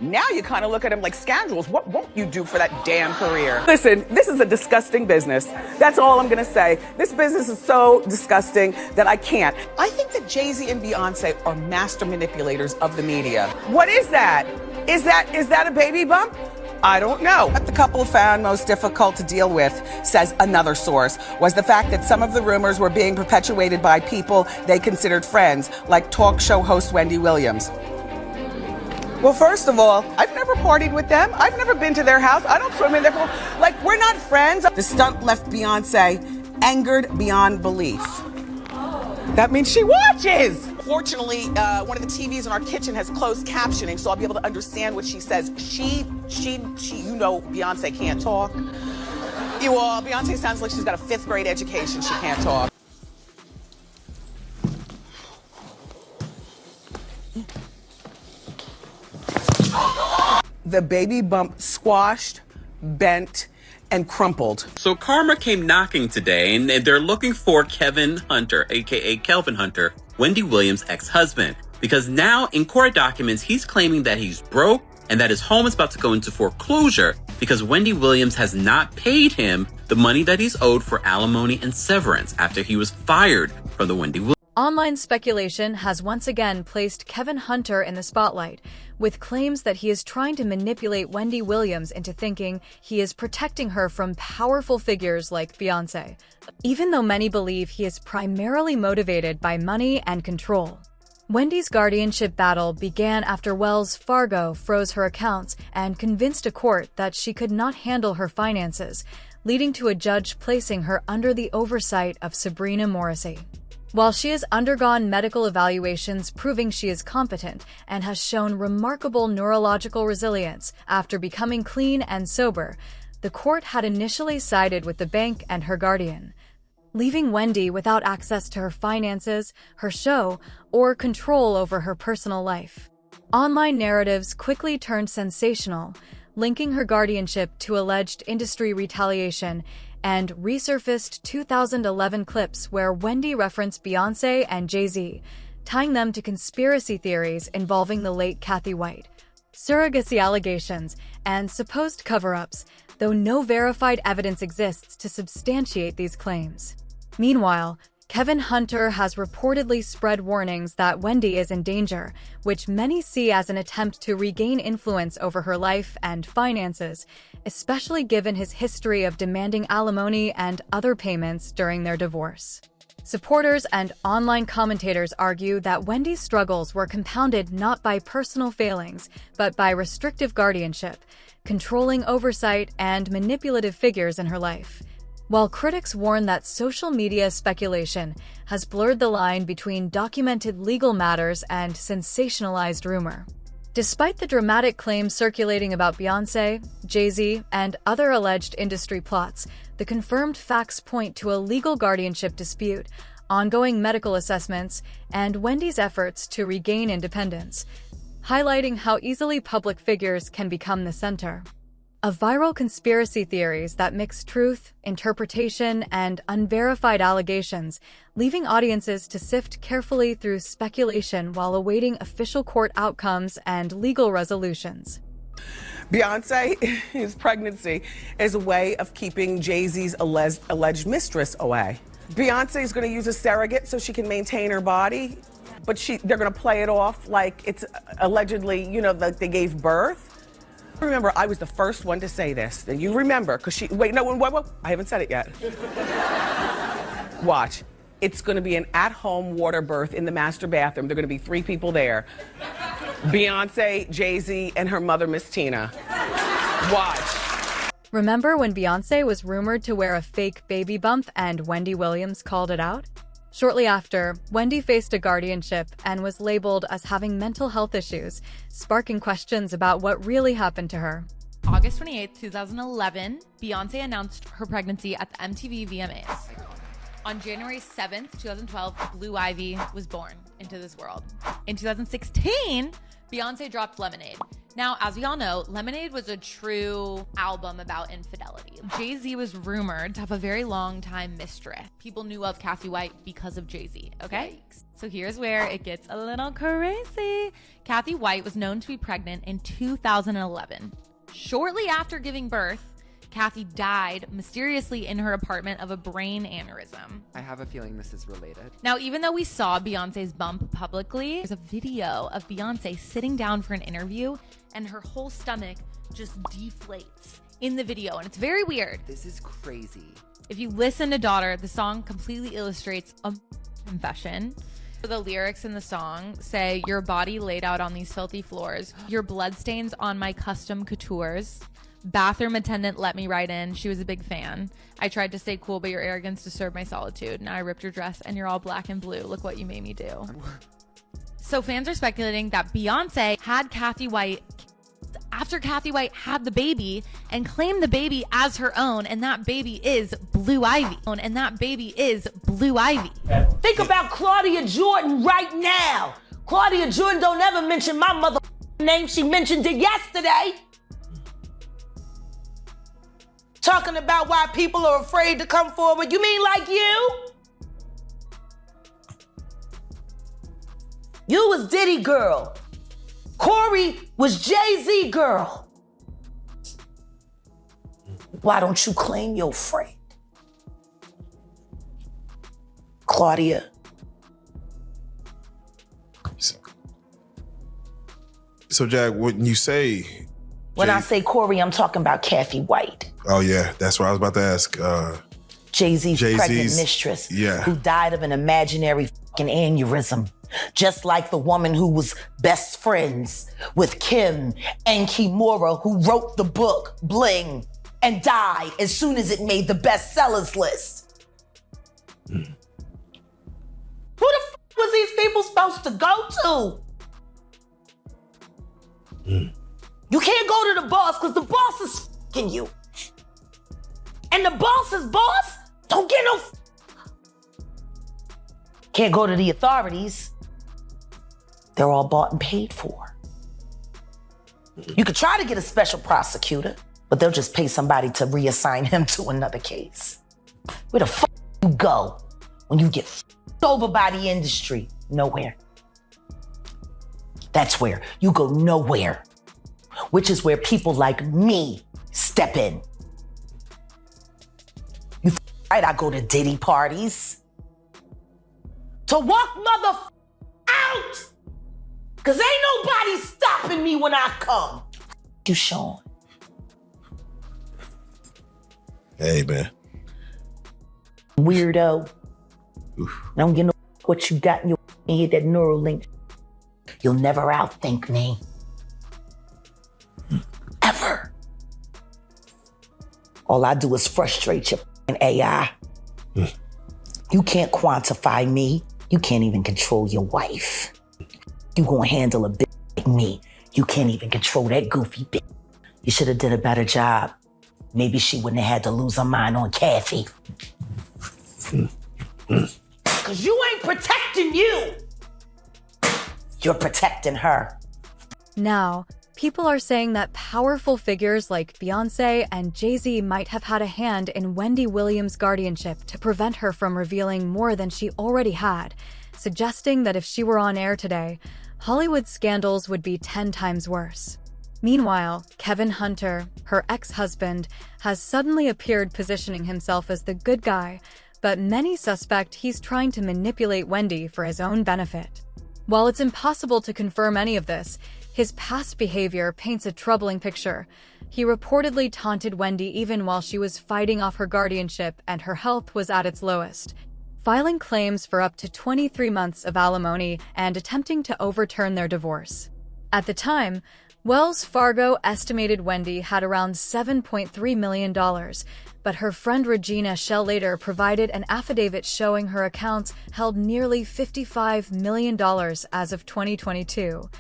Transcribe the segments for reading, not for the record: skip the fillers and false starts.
Now you kind of look at them like scoundrels. What won't you do for that damn career? Listen, this is a disgusting business. That's all I'm going to say. This business is so disgusting that I can't. I think that Jay-Z and Beyoncé are master manipulators of the media. What is that? Is that a baby bump? I don't know. What the couple found most difficult to deal with, says another source, was the fact that some of the rumors were being perpetuated by people they considered friends, like talk show host Wendy Williams. Well, first of all, I've never partied with them. I've never been to their house. I don't swim in their pool. Like, we're not friends. The stunt left Beyoncé angered beyond belief. That means she watches. Fortunately, one of the TVs in our kitchen has closed captioning, so I'll be able to understand what she says. She, you know, Beyoncé can't talk. You all, Beyoncé sounds like she's got a 5th grade education. She can't talk. The baby bump squashed, bent, and crumpled. So karma came knocking today, and they're looking for Kevin Hunter, aka Kelvin Hunter, Wendy Williams' ex-husband, because now in court documents, he's claiming that he's broke and that his home is about to go into foreclosure because Wendy Williams has not paid him the money that he's owed for alimony and severance after he was fired from the Wendy Williams. Online speculation has once again placed Kevin Hunter in the spotlight, with claims that he is trying to manipulate Wendy Williams into thinking he is protecting her from powerful figures like Beyoncé, even though many believe he is primarily motivated by money and control. Wendy's guardianship battle began after Wells Fargo froze her accounts and convinced a court that she could not handle her finances, leading to a judge placing her under the oversight of Sabrina Morrissey. While she has undergone medical evaluations proving she is competent and has shown remarkable neurological resilience after becoming clean and sober, the court had initially sided with the bank and her guardian, leaving Wendy without access to her finances, her show, or control over her personal life. Online narratives quickly turned sensational, linking her guardianship to alleged industry retaliation, and resurfaced 2011 clips where Wendy referenced Beyoncé and Jay-Z, tying them to conspiracy theories involving the late Kathy White, surrogacy allegations, and supposed cover-ups, though no verified evidence exists to substantiate these claims. Meanwhile, Kevin Hunter has reportedly spread warnings that Wendy is in danger, which many see as an attempt to regain influence over her life and finances, especially given his history of demanding alimony and other payments during their divorce. Supporters and online commentators argue that Wendy's struggles were compounded not by personal failings, but by restrictive guardianship, controlling oversight, and manipulative figures in her life. While critics warn that social media speculation has blurred the line between documented legal matters and sensationalized rumor. Despite the dramatic claims circulating about Beyoncé, Jay-Z, and other alleged industry plots, the confirmed facts point to a legal guardianship dispute, ongoing medical assessments, and Wendy's efforts to regain independence, highlighting how easily public figures can become the center of viral conspiracy theories that mix truth, interpretation, and unverified allegations, leaving audiences to sift carefully through speculation while awaiting official court outcomes and legal resolutions. Beyoncé's pregnancy is a way of keeping Jay-Z's alleged mistress away. Beyoncé is going to use a surrogate so she can maintain her body, but they're going to play it off like it's allegedly, you know, like they gave birth. Remember, I was the first one to say this. And you remember, because wait, I haven't said it yet. Watch. It's going to be an at-home water birth in the master bathroom. There are going to be 3 people there. Beyoncé, Jay-Z, and her mother, Miss Tina. Watch. Remember when Beyoncé was rumored to wear a fake baby bump and Wendy Williams called it out? Shortly after, Wendy faced a guardianship and was labeled as having mental health issues, sparking questions about what really happened to her. August 28, 2011, Beyoncé announced her pregnancy at the MTV VMAs. On January 7th, 2012, Blue Ivy was born into this world. In 2016, Beyoncé dropped Lemonade. Now, as we all know, Lemonade was a true album about infidelity. Jay-Z was rumored to have a very long time mistress. People knew of Kathy White because of Jay-Z, okay? Yikes. So here's where it gets a little crazy. Kathy White was known to be pregnant in 2011. Shortly after giving birth, Kathy died mysteriously in her apartment of a brain aneurysm. I have a feeling this is related. Now, even though we saw Beyonce's bump publicly, there's a video of Beyonce sitting down for an interview and her whole stomach just deflates in the video, and it's very weird. This is crazy. If you listen to Daughter, the song completely illustrates a confession. The lyrics in the song say, "Your body laid out on these filthy floors, your bloodstains on my custom coutures. Bathroom attendant let me right in. She was a big fan. I tried to stay cool, but your arrogance disturbed my solitude. Now I ripped your dress and you're all black and blue. Look what you made me do." So fans are speculating that Beyonce had Kathy White after Kathy White had the baby and claimed the baby as her own, and that baby is Blue Ivy. And that baby is Blue Ivy. Think about Claudia Jordan right now. Claudia Jordan don't ever mention my mother name. She mentioned it yesterday. Talking about why people are afraid to come forward. You mean like you? You was Diddy girl. Corey was Jay-Z girl. Why don't you claim your friend? Claudia. So Jack, when you say... When I say Corey, I'm talking about Kathy White. Oh yeah, that's what I was about to ask. Jay-Z's pregnant mistress, yeah, who died of an imaginary fucking aneurysm. Just like the woman who was best friends with Kim and Kimura, who wrote the book Bling and died as soon as it made the bestsellers list. Who the fuck was these people supposed to go to? You can't go to the boss because the boss is fucking you. And the boss's boss don't get no. Can't go to the authorities. They're all bought and paid for. You could try to get a special prosecutor, but they'll just pay somebody to reassign him to another case. Where the fuck you go when you get fucked over by the industry? Nowhere. That's where you go, nowhere. Which is where people like me step in. You right, I go to Diddy parties to walk mother out, cause ain't nobody stopping me when I come. You Sean. Hey man. Weirdo. Oof. Don't get no what you got in your head, that neural link. You'll never outthink me. Ever. All I do is frustrate your AI. You can't quantify me. You can't even control your wife. You gonna handle a bitch like me. You can't even control that goofy bitch. You should have did a better job. Maybe she wouldn't have had to lose her mind on Kathy. Cause you ain't protecting you. You're protecting her. Now, people are saying that powerful figures like Beyoncé and Jay-Z might have had a hand in Wendy Williams' guardianship to prevent her from revealing more than she already had, suggesting that if she were on air today, Hollywood scandals would be 10 times worse. Meanwhile, Kevin Hunter, her ex-husband, has suddenly appeared positioning himself as the good guy, but many suspect he's trying to manipulate Wendy for his own benefit. While it's impossible to confirm any of this, his past behavior paints a troubling picture. He reportedly taunted Wendy even while she was fighting off her guardianship and her health was at its lowest, filing claims for up to 23 months of alimony and attempting to overturn their divorce. At the time, Wells Fargo estimated Wendy had around $7.3 million, but her friend Regina Shell later provided an affidavit showing her accounts held nearly $55 million as of 2022,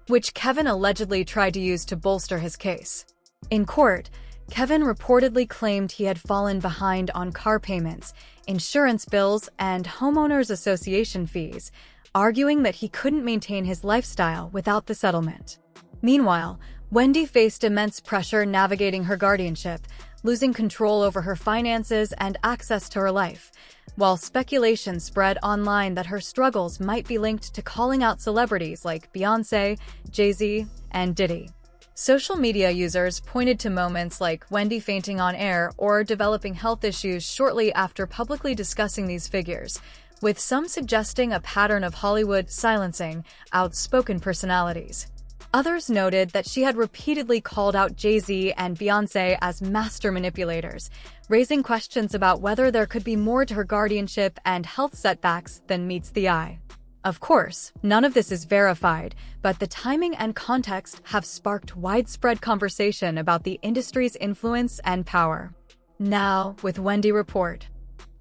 which Kevin allegedly tried to use to bolster his case. In court, Kevin reportedly claimed he had fallen behind on car payments, insurance bills, and homeowners association fees, arguing that he couldn't maintain his lifestyle without the settlement. Meanwhile, Wendy faced immense pressure navigating her guardianship, losing control over her finances and access to her life, while speculation spread online that her struggles might be linked to calling out celebrities like Beyoncé, Jay-Z, and Diddy. Social media users pointed to moments like Wendy fainting on air or developing health issues shortly after publicly discussing these figures, with some suggesting a pattern of Hollywood silencing outspoken personalities. Others noted that she had repeatedly called out Jay-Z and Beyoncé as master manipulators, raising questions about whether there could be more to her guardianship and health setbacks than meets the eye. Of course, none of this is verified, but the timing and context have sparked widespread conversation about the industry's influence and power. Now, with Wendy Report.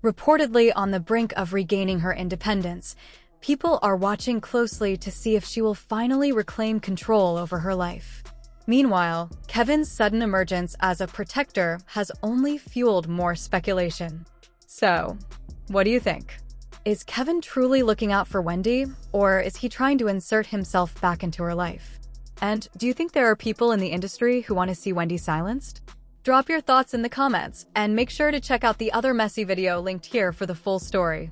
Reportedly on the brink of regaining her independence, people are watching closely to see if she will finally reclaim control over her life. Meanwhile, Kevin's sudden emergence as a protector has only fueled more speculation. So, what do you think? Is Kevin truly looking out for Wendy, or is he trying to insert himself back into her life? And do you think there are people in the industry who want to see Wendy silenced? Drop your thoughts in the comments, and make sure to check out the other messy video linked here for the full story.